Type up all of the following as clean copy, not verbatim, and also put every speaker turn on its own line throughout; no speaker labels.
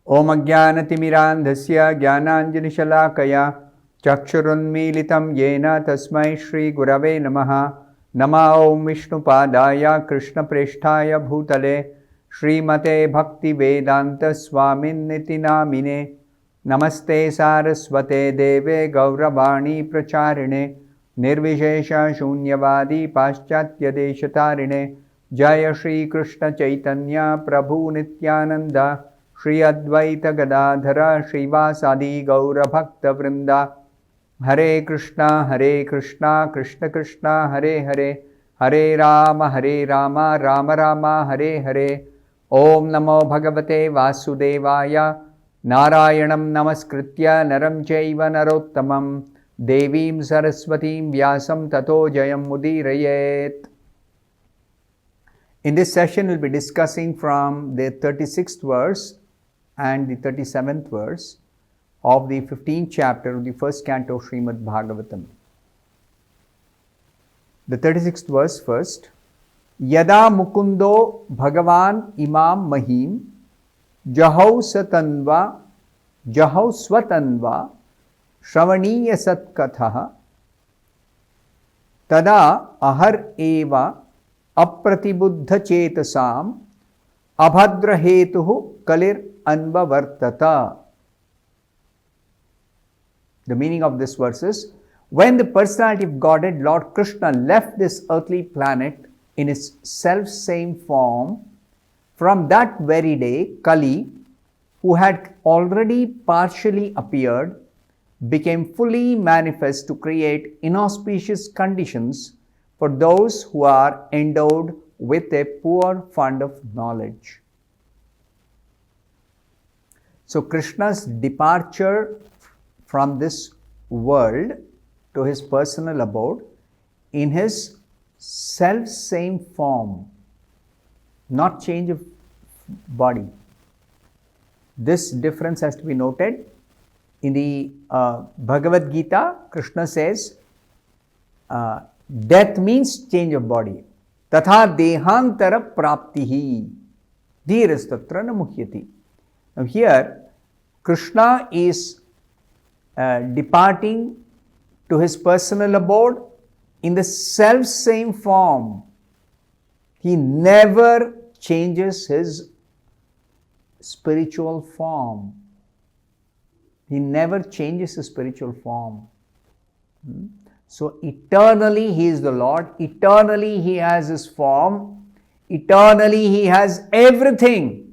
Om Ajnanatimirandhasya Jnananjanishalaakaya Chakshurunmilitam Yena Tasmai Shri Gurave Namaha. Nama Om Vishnupadaya Krishna Presthaya Bhutale Srimate Bhaktivedanta Swamin Niti Namine. Namaste Saraswate Deve Gauravani Pracharine Nirvishesha Shunyavadi Paschatya Deshatarine. Jaya Shri Krishna Chaitanya Prabhu Nityananda Shri Advaita Gadadhara Srivasadi Gaura Bhakta Vrinda. Hare Krishna Krishna Krishna Hare Hare Hare Rama Rama Rama Hare Hare. Om Namo Bhagavate Vasudevaya Narayanam Namaskritya Naram Chaiva Narottamam Devim Saraswatim Vyasam Tato Jayam Mudirayet. In this session, we'll be discussing from the 36th verse and the 37th verse of the 15th chapter of the first canto of Srimad Bhagavatam. The 36th verse first. Yada mukundo bhagavan imam mahim jahau swatanva shravaniya satkatha tada ahar eva apratibuddha chetasam abhadra hetuhu kalir anvavartata. The meaning of this verse is, when the personality of Godhead, Lord Krishna, left this earthly planet in his self-same form, from that very day, Kali, who had already partially appeared, became fully manifest to create inauspicious conditions for those who are endowed with a poor fund of knowledge. So Krishna's departure from this world to his personal abode in his self-same form, not change of body. This difference has to be noted. In the Bhagavad Gita, Krishna says, death means change of body. Tatha dehantara praptihi dhirastatra na muhyati. Now here, Krishna is departing to his personal abode in the self-same form. He never changes his spiritual form. He never changes his spiritual form. So eternally he is the Lord. Eternally he has his form. Eternally he has everything.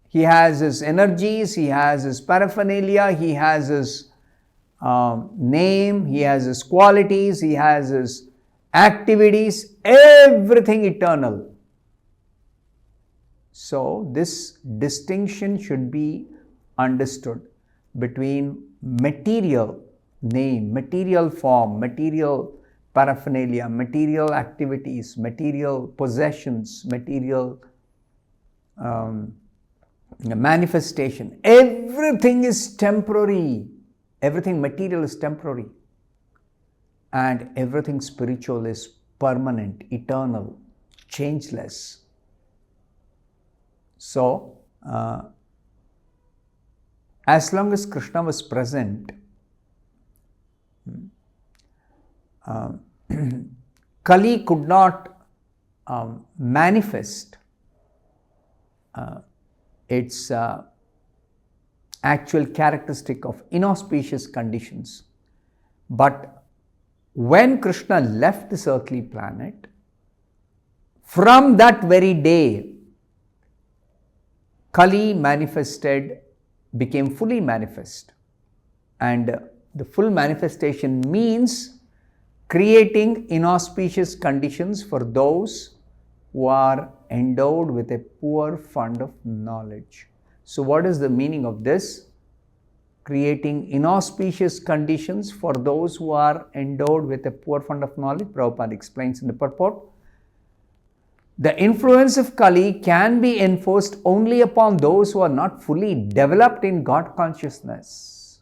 He has his energies, he has his paraphernalia, he has his name, he has his qualities, he has his activities, everything eternal. So this distinction should be understood between material name, material form, material paraphernalia, material activities, material possessions, material manifestation. Everything is temporary. Everything material is temporary. And everything spiritual is permanent, eternal, changeless. So, as long as Krishna was present, Kali could not manifest its actual characteristic of inauspicious conditions. But when Krishna left this earthly planet, from that very day, Kali became fully manifest. And the full manifestation means creating inauspicious conditions for those who are endowed with a poor fund of knowledge. So what is the meaning of this? Creating inauspicious conditions for those who are endowed with a poor fund of knowledge. Prabhupada explains in the purport. The influence of Kali can be enforced only upon those who are not fully developed in God consciousness.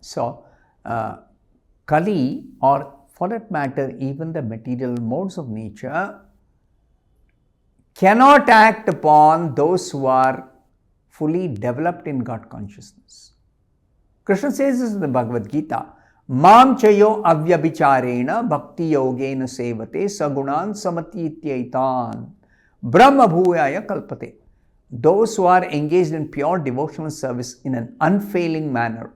So, Kali, or for that matter, even the material modes of nature, cannot act upon those who are fully developed in God consciousness. Krishna says this in the Bhagavad Gita, Mam chayo avyabhicharena bhakti yogena sevate sagunan samatityaitan brahma bhuyaya kalpate. Those who are engaged in pure devotional service in an unfailing manner,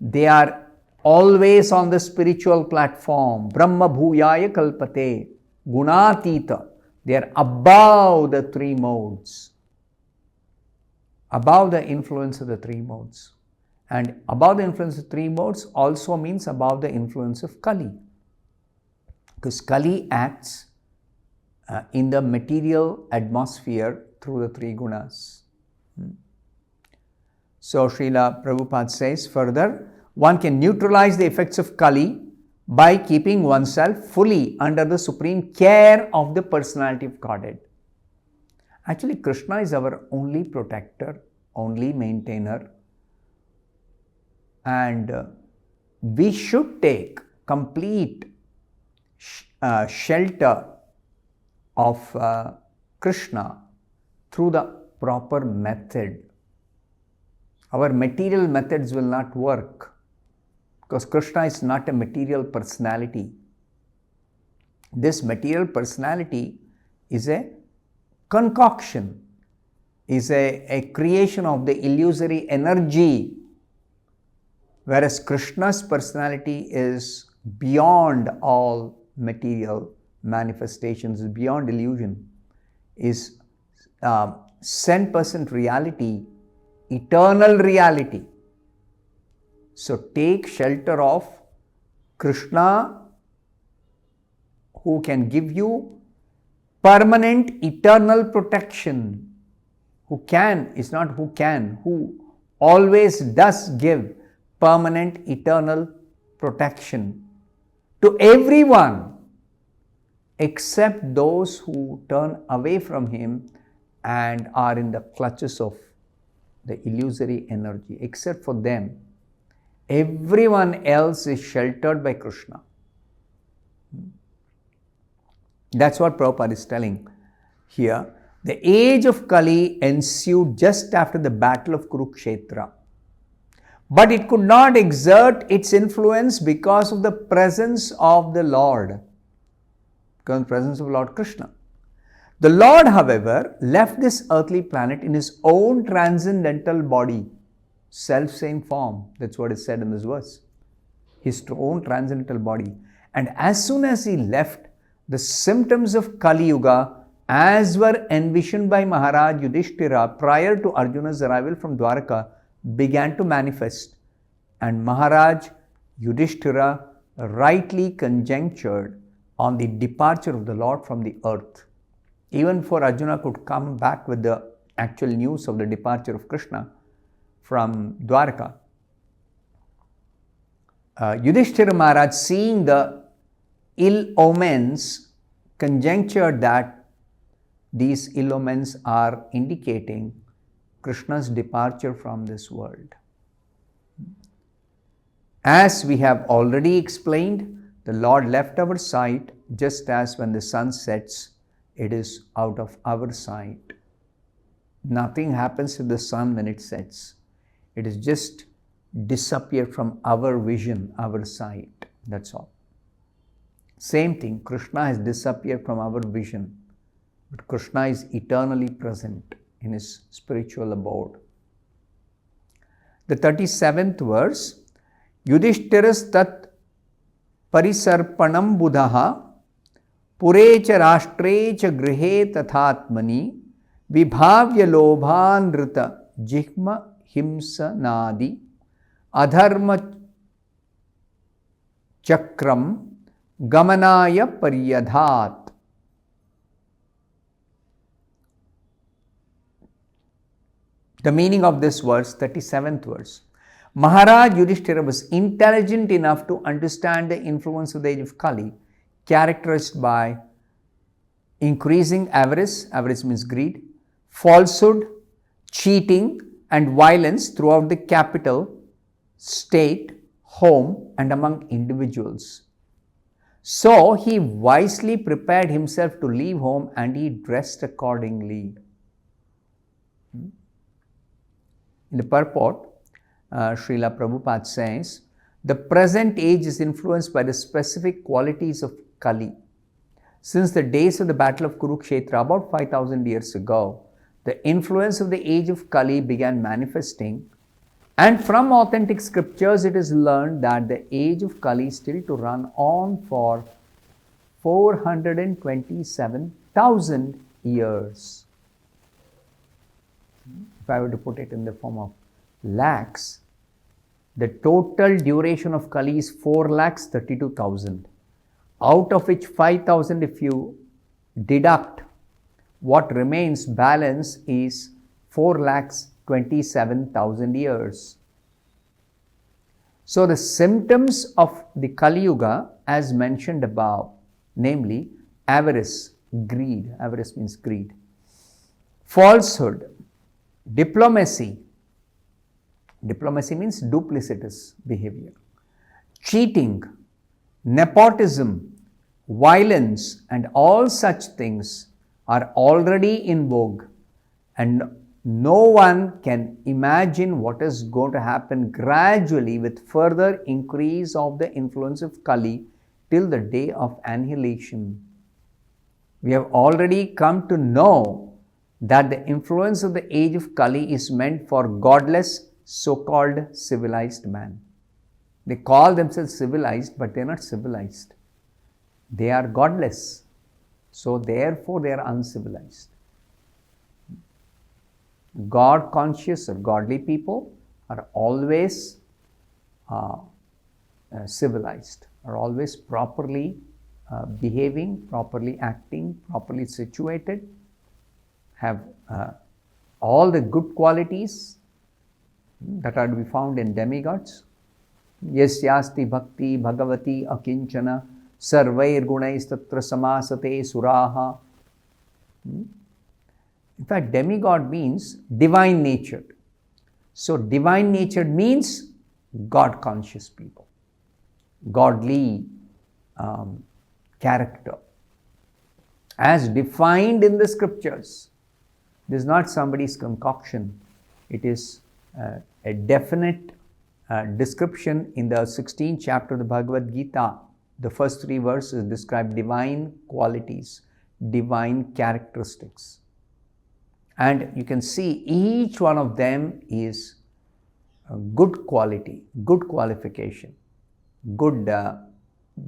they are always on the spiritual platform. Brahma bhuyaya kalpate, gunatita. They are above the three modes, above the influence of the three modes. And above the influence of three modes also means above the influence of Kali. Because Kali acts in the material atmosphere through the three gunas. So Srila Prabhupada says further, one can neutralize the effects of Kali by keeping oneself fully under the supreme care of the personality of Godhead. Actually, Krishna is our only protector, only maintainer, and we should take complete shelter of Krishna through the proper method. Our material methods will not work because Krishna is not a material personality. This material personality is a concoction, is a creation of the illusory energy, whereas Krishna's personality is beyond all material manifestations, is beyond illusion, is 100% reality, eternal reality. So take shelter of Krishna, who can give you permanent eternal protection. Who can, is not who can, who always does give permanent eternal protection to everyone except those who turn away from him and are in the clutches of the illusory energy. Except for them, everyone else is sheltered by Krishna. That's what Prabhupada is telling here. The age of Kali ensued just after the battle of Kurukshetra, but it could not exert its influence because of the presence of the Lord, because of the presence of Lord Krishna. The Lord, however, left this earthly planet in his own transcendental body, self-same form. That's what is said in this verse. His own transcendental body. And as soon as he left, the symptoms of Kali Yuga, as were envisioned by Maharaj Yudhishthira prior to Arjuna's arrival from Dwaraka, began to manifest. And Maharaj Yudhishthira rightly conjectured on the departure of the Lord from the earth. Even before Arjuna could come back with the actual news of the departure of Krishna from Dwaraka, Yudhishthira Maharaj, seeing the ill omens, conjectured that these ill omens are indicating Krishna's departure from this world. As we have already explained, the Lord left our sight just as when the sun sets, it is out of our sight. Nothing happens to the sun when it sets. It is just disappeared from our vision, our sight. That's all. Same thing, Krishna has disappeared from our vision, but Krishna is eternally present in his spiritual abode. The 37th verse, Yudhishtiras tat parisarpanam buddhaha purecha rashtracha grihe tathatmani vibhavya lobhanrita jihma himsa nadi adharma chakram gamanaya paryadhat. The meaning of this verse, 37th verse. Maharaj Yudhishthira was intelligent enough to understand the influence of the age of Kali, characterized by increasing avarice, avarice means greed, falsehood, cheating, and violence throughout the capital, state, home, and among individuals. So he wisely prepared himself to leave home and he dressed accordingly. In the purport, Srila Prabhupada says, the present age is influenced by the specific qualities of Kali. Since the days of the battle of Kurukshetra about 5,000 years ago, the influence of the age of Kali began manifesting, and from authentic scriptures it is learned that the age of Kali is still to run on for 427,000 years. If I were to put it in the form of lakhs, the total duration of Kali is 4,32,000. Out of which 5,000, if you deduct, what remains balance is 4,27,000 years. So the symptoms of the Kali Yuga, as mentioned above, namely avarice, greed, avarice means greed, falsehood, diplomacy, diplomacy means duplicitous behavior, cheating, nepotism, violence, and all such things are already in vogue, and no one can imagine what is going to happen gradually with further increase of the influence of Kali till the day of annihilation. We have already come to know that the influence of the age of Kali is meant for godless, so-called civilized man. They call themselves civilized, but they are not civilized. They are godless. So therefore they are uncivilized. God conscious or godly people are always civilized, are always properly behaving, properly acting, properly situated, have all the good qualities that are to be found in demigods. Yasyasti bhakti bhagavati akinchana sarvair gunais tatra samasate suraha. In fact, demigod means divine natured. So divine natured means God conscious people, godly character as defined in the scriptures. This is not somebody's concoction. It is a definite description in the 16th chapter of the Bhagavad Gita. The first 3 verses describe divine qualities, divine characteristics. And you can see each one of them is a good quality, good qualification, good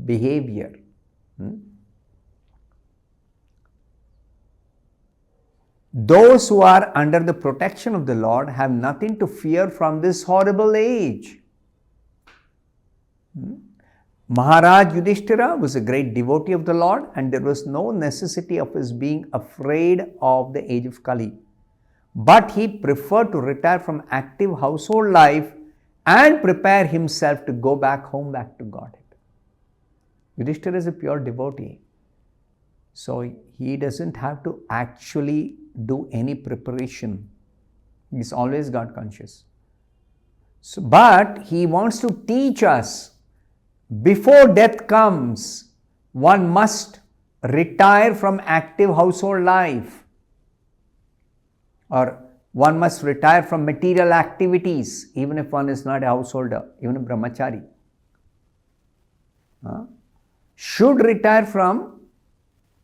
behavior. Those who are under the protection of the Lord have nothing to fear from this horrible age. Maharaj Yudhishthira was a great devotee of the Lord, and there was no necessity of his being afraid of the age of Kali. But he preferred to retire from active household life and prepare himself to go back home, back to Godhead. Yudhishthira is a pure devotee. So he doesn't have to actually do any preparation. He's always God conscious. So, but he wants to teach us, before death comes, one must retire from active household life, or one must retire from material activities, even if one is not a householder, even a brahmachari. Should retire from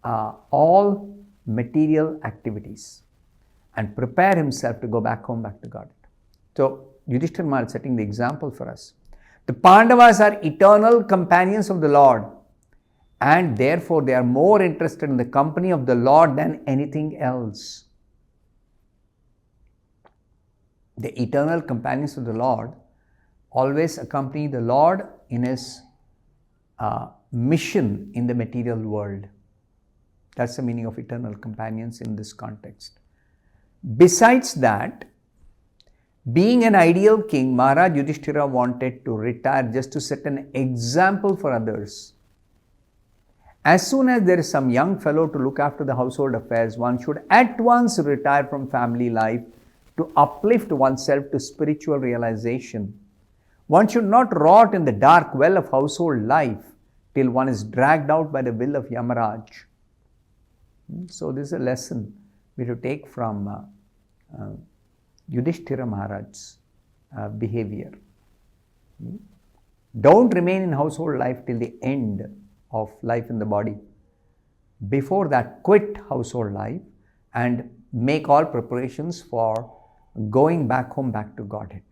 all material activities and prepare himself to go back home, back to God. So Yudhishthira Maharaj is setting the example for us. The Pandavas are eternal companions of the Lord, and therefore they are more interested in the company of the Lord than anything else. The eternal companions of the Lord always accompany the Lord in his mission in the material world. That's the meaning of eternal companions in this context. Besides that, being an ideal king, Maharaj Yudhishthira wanted to retire just to set an example for others. As soon as there is some young fellow to look after the household affairs, one should at once retire from family life to uplift oneself to spiritual realization. One should not rot in the dark well of household life, till one is dragged out by the will of Yamaraj. So this is a lesson we have to take from Yudhishthira Maharaj's behavior. Don't remain in household life till the end of life in the body. Before that, quit household life and make all preparations for going back home, back to Godhead.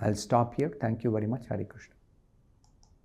I'll stop here. Thank you very much. Hare Krishna.